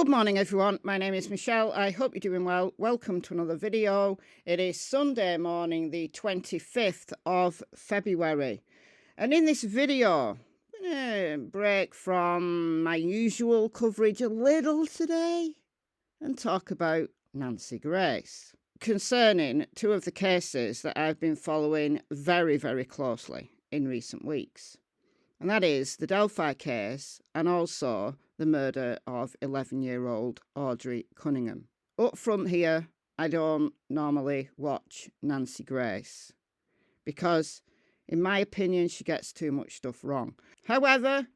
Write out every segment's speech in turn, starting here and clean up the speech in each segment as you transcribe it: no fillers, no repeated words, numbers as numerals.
Good morning everyone, my name is Michelle. I hope you're doing well. Welcome to another video. It is Sunday morning, the 25th of February. And in this video, I'm going to break from my usual coverage a little today and talk about Nancy Grace, concerning two of the cases that I've been following very, very closely in recent weeks. And that is the Delphi case and also the murder of 11-year-old Audrey Cunningham. Up front here, I don't normally watch Nancy Grace because, in my opinion, she gets too much stuff wrong. However,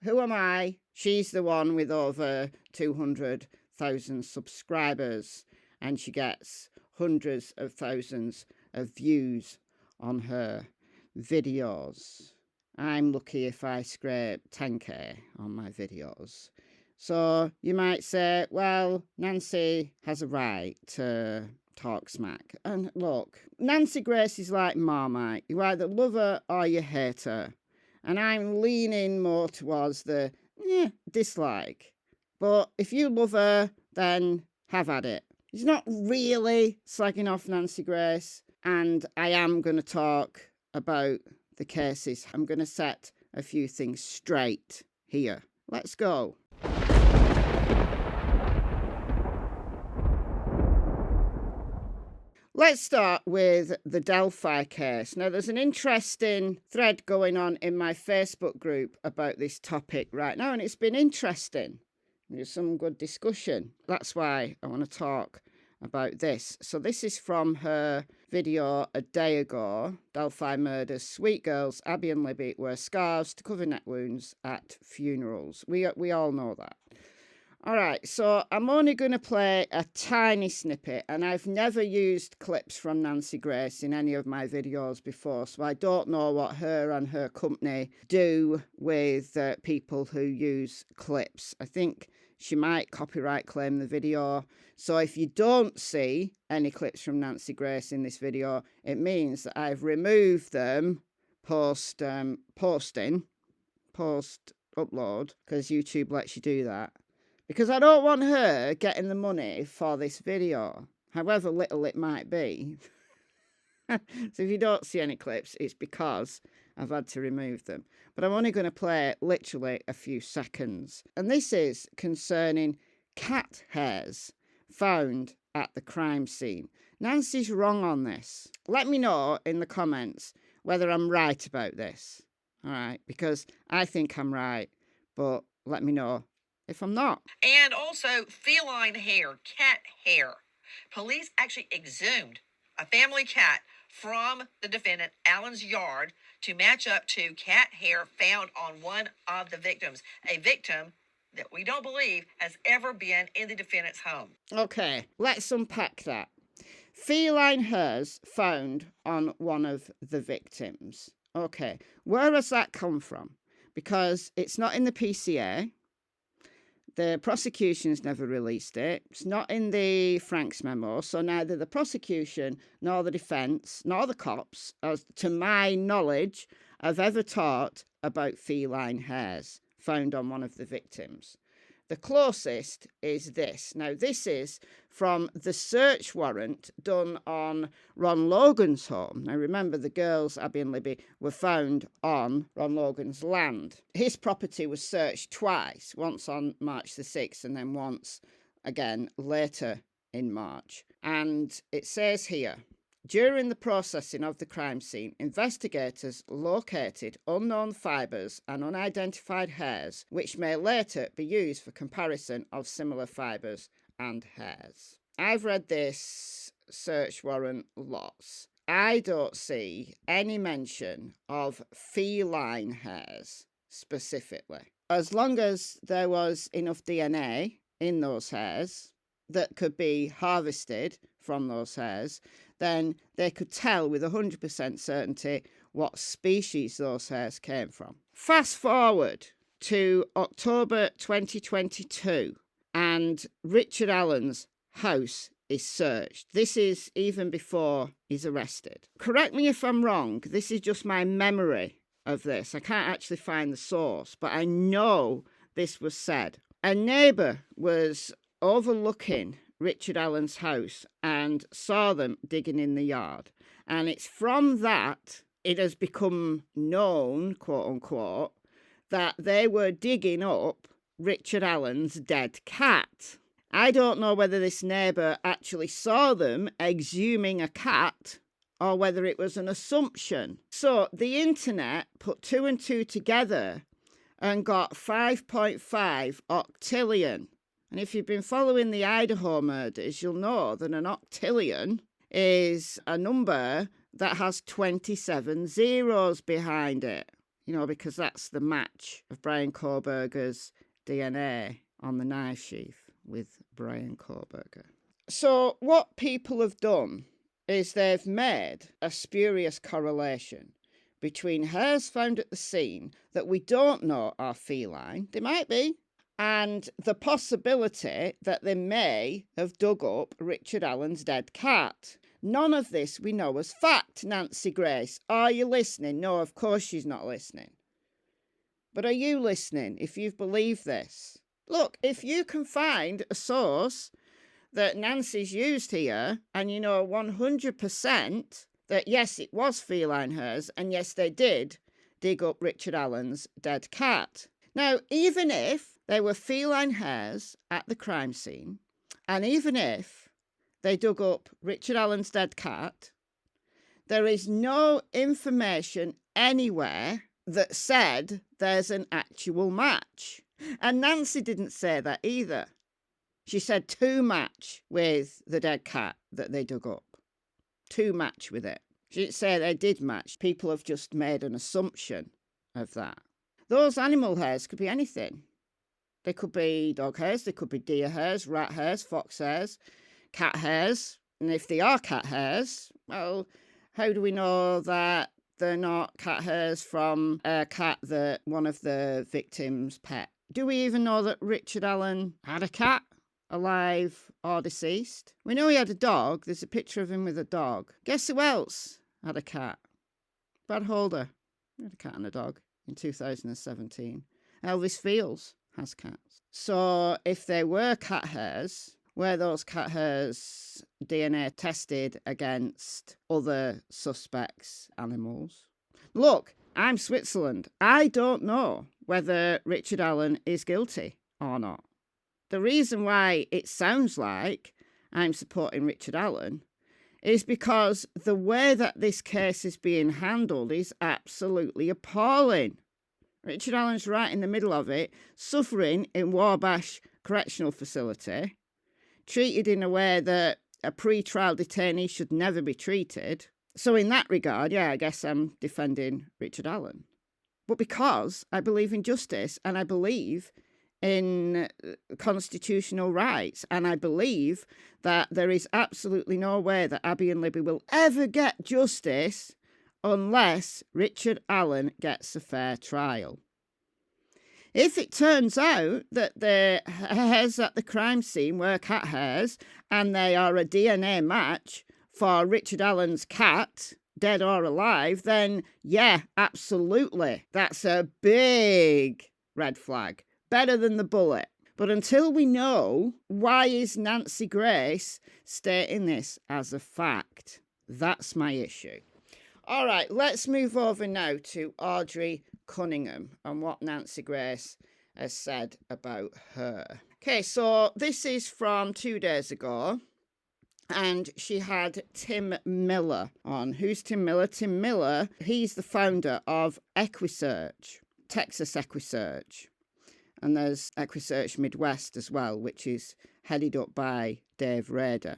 who am I? She's the one with over 200,000 subscribers and she gets hundreds of thousands of views on her videos. I'm lucky if I scrape 10k on my videos. So you might say, well, Nancy has a right to talk smack. And look, Nancy Grace is like Marmite. You either love her or you hate her. And I'm leaning more towards the dislike. But if you love her, then have at it. It's not really slagging off Nancy Grace. And I am going to talk about the cases. I'm going to set a few things straight here. Let's go. Let's start with the Delphi case. Now, there's an interesting thread going on in my Facebook group about this topic right now, and it's been interesting. There's some good discussion. That's why I want to talk about this. So this is from her video a day ago. Delphi murders sweet girls Abby and Libby wear scarves to cover neck wounds at funerals. We all know that. All right, so I'm only going to play a tiny snippet, and I've never used clips from Nancy Grace in any of my videos before, so I don't know what her and her company do with people who use clips. I think she might copyright claim the video. So if you don't see any clips from Nancy Grace in this video, it means that I've removed them post upload, because YouTube lets you do that. Because I don't want her getting the money for this video, however little it might be. So if you don't see any clips, it's because I've had to remove them. But I'm only going to play literally a few seconds. And this is concerning cat hairs found at the crime scene. Nancy's wrong on this. Let me know in the comments whether I'm right about this. All right, because I think I'm right, but let me know if I'm not. And also feline hair, cat hair. Police actually exhumed a family cat from the defendant Allen's yard to match up to cat hair found on one of the victims, a victim that we don't believe has ever been in the defendant's home. Okay, let's unpack that. Feline hairs found on one of the victims. Okay, where has that come from? Because it's not in the PCA. The prosecution's never released it. It's not in the Franks memo, so neither the prosecution nor the defence nor the cops, as to my knowledge, have ever talked about feline hairs found on one of the victims. The closest is this. Now, this is from the search warrant done on Ron Logan's home. Now, remember, the girls, Abby and Libby, were found on Ron Logan's land. His property was searched twice, once on March the 6th and then once again later in March. And it says here, during the processing of the crime scene, investigators located unknown fibres and unidentified hairs, which may later be used for comparison of similar fibres and hairs. I've read this search warrant lots. I don't see any mention of feline hairs specifically. As long as there was enough DNA in those hairs that could be harvested from those hairs, then they could tell with 100% certainty what species those hairs came from. Fast forward to October 2022, and Richard Allen's house is searched. This is even before he's arrested. Correct me if I'm wrong, this is just my memory of this. I can't actually find the source, but I know this was said. a neighbour was overlooking Richard Allen's house and saw them digging in the yard. And it's from that it has become known, quote unquote, that they were digging up Richard Allen's dead cat. I don't know whether this neighbour actually saw them exhuming a cat or whether it was an assumption. So the internet put 2 and 2 together and got 5.5 octillion. And if you've been following the Idaho murders, you'll know that an octillion is a number that has 27 zeros behind it. You know, because that's the match of Brian Koberger's DNA on the knife sheath with Brian Koberger. So what people have done is they've made a spurious correlation between hairs found at the scene that we don't know are feline, they might be, and the possibility that they may have dug up Richard Allen's dead cat. None of this we know as fact, Nancy Grace. Are you listening? No, of course she's not listening. But are you listening if you've believed this? Look, if you can find a source that Nancy's used here, and you know 100% that yes, it was feline hairs, and yes, they did dig up Richard Allen's dead cat. Now, even if they were feline hairs at the crime scene, and even if they dug up Richard Allen's dead cat, there is no information anywhere that said there's an actual match. And Nancy didn't say that either. She said to match with the dead cat that they dug up. To match with it. She didn't say they did match. People have just made an assumption of that. Those animal hairs could be anything. They could be dog hairs, they could be deer hairs, rat hairs, fox hairs, cat hairs. And if they are cat hairs, well, how do we know that they're not cat hairs from a cat that one of the victims' pet? Do we even know that Richard Allen had a cat, alive or deceased? We know he had a dog. There's a picture of him with a dog. Guess who else had a cat? Brad Holder had a cat and a dog in 2017. Elvis Fields has cats. So if they were cat hairs, were those cat hairs DNA tested against other suspects' animals? Look, I'm Switzerland. I don't know whether Richard Allen is guilty or not. The reason why it sounds like I'm supporting Richard Allen is because the way that this case is being handled is absolutely appalling. Richard Allen's right in the middle of it, suffering in Wabash Correctional Facility, treated in a way that a pre-trial detainee should never be treated. So in that regard, yeah, I guess I'm defending Richard Allen. But because I believe in justice and I believe in constitutional rights, and I believe that there is absolutely no way that Abby and Libby will ever get justice unless Richard Allen gets a fair trial. If it turns out that the hairs at the crime scene were cat hairs and they are a DNA match for Richard Allen's cat, dead or alive, then yeah, absolutely. That's a big red flag. Better than the bullet. But until we know, why is Nancy Grace stating this as a fact? That's my issue. All right, let's move over now to Audrii Cunningham and what Nancy Grace has said about her. Okay, so this is from 2 days ago. And she had Tim Miller on. Who's Tim Miller? Tim Miller, he's the founder of EquuSearch, Texas EquuSearch. And there's EquuSearch Midwest as well, which is headed up by Dave Rader.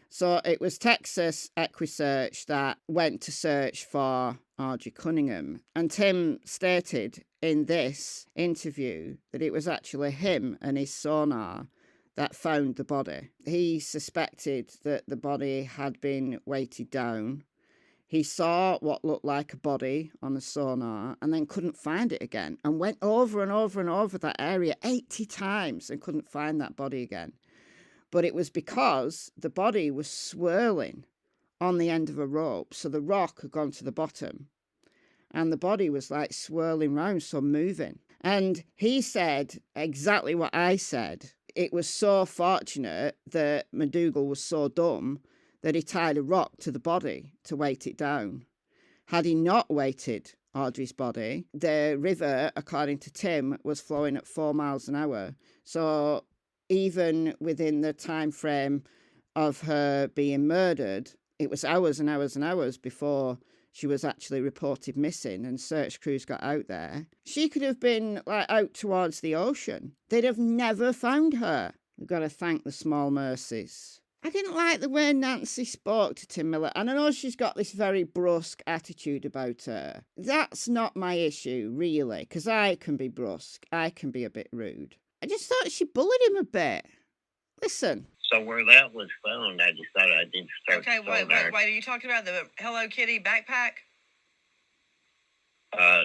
So it was Texas EquuSearch that went to search for Audrii Cunningham. And Tim stated in this interview that it was actually him and his sonar that found the body. He suspected that the body had been weighted down. He saw what looked like a body on the sonar and then couldn't find it again and went over and over and over that area 80 times and couldn't find that body again. But it was because the body was swirling on the end of a rope. So the rock had gone to the bottom and the body was like swirling round, so moving. And he said exactly what I said. It was so fortunate that McDougal was so dumb that he tied a rock to the body to weight it down. Had he not weighted Audrey's body, the river, according to Tim, was flowing at 4 miles an hour. So even within the time frame of her being murdered, it was hours and hours and hours before she was actually reported missing and search crews got out there. She could have been out towards the ocean. They'd have never found her. We've got to thank the small mercies. I didn't like the way Nancy spoke to Tim Miller, and I know she's got this very brusque attitude about her. That's not my issue, really, because I can be brusque. I can be a bit rude. I just thought she bullied him a bit. Listen. So where that was found, I decided I didn't start. Okay, wait. Are you talking about the Hello Kitty backpack?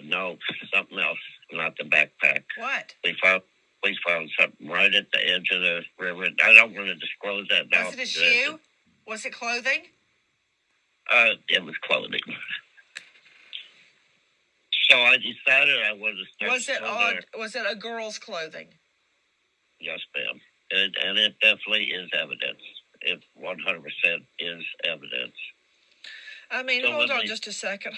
No, something else, not the backpack. What? We found something right at the edge of the river. I don't want to disclose that now. Was it a shoe? Was it clothing? It was clothing. So I decided I was Was it a girl's clothing? Yes, ma'am. And it definitely is evidence. It 100% is evidence. I mean, hold on just a second.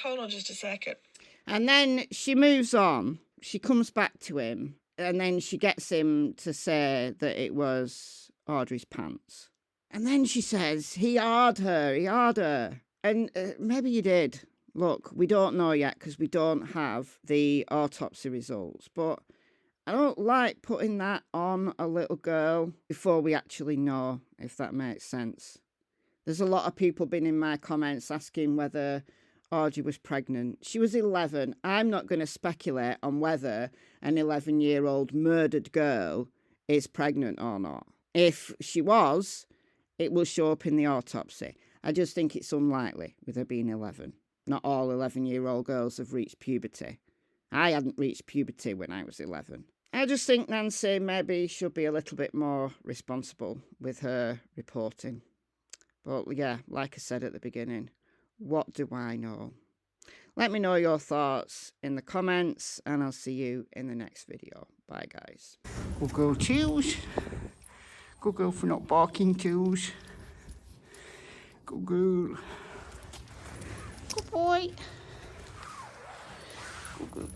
And then she moves on. She comes back to him. And then she gets him to say that it was Audrey's pants. And then she says, he hard her. And maybe he did. Look, we don't know yet because we don't have the autopsy results. But I don't like putting that on a little girl before we actually know, if that makes sense. There's a lot of people been in my comments asking whether Audrey was pregnant. She was 11. I'm not going to speculate on whether an 11-year-old murdered girl is pregnant or not. If she was, it will show up in the autopsy. I just think it's unlikely with her being 11. Not all 11-year-old girls have reached puberty. I hadn't reached puberty when I was 11. I just think Nancy maybe should be a little bit more responsible with her reporting. But yeah, like I said at the beginning, what do I know? Let me know your thoughts in the comments, and I'll see you in the next video. Bye, guys. Good girl, Chills. Good girl for not barking, Chills. Good girl. Good boy. Good girl.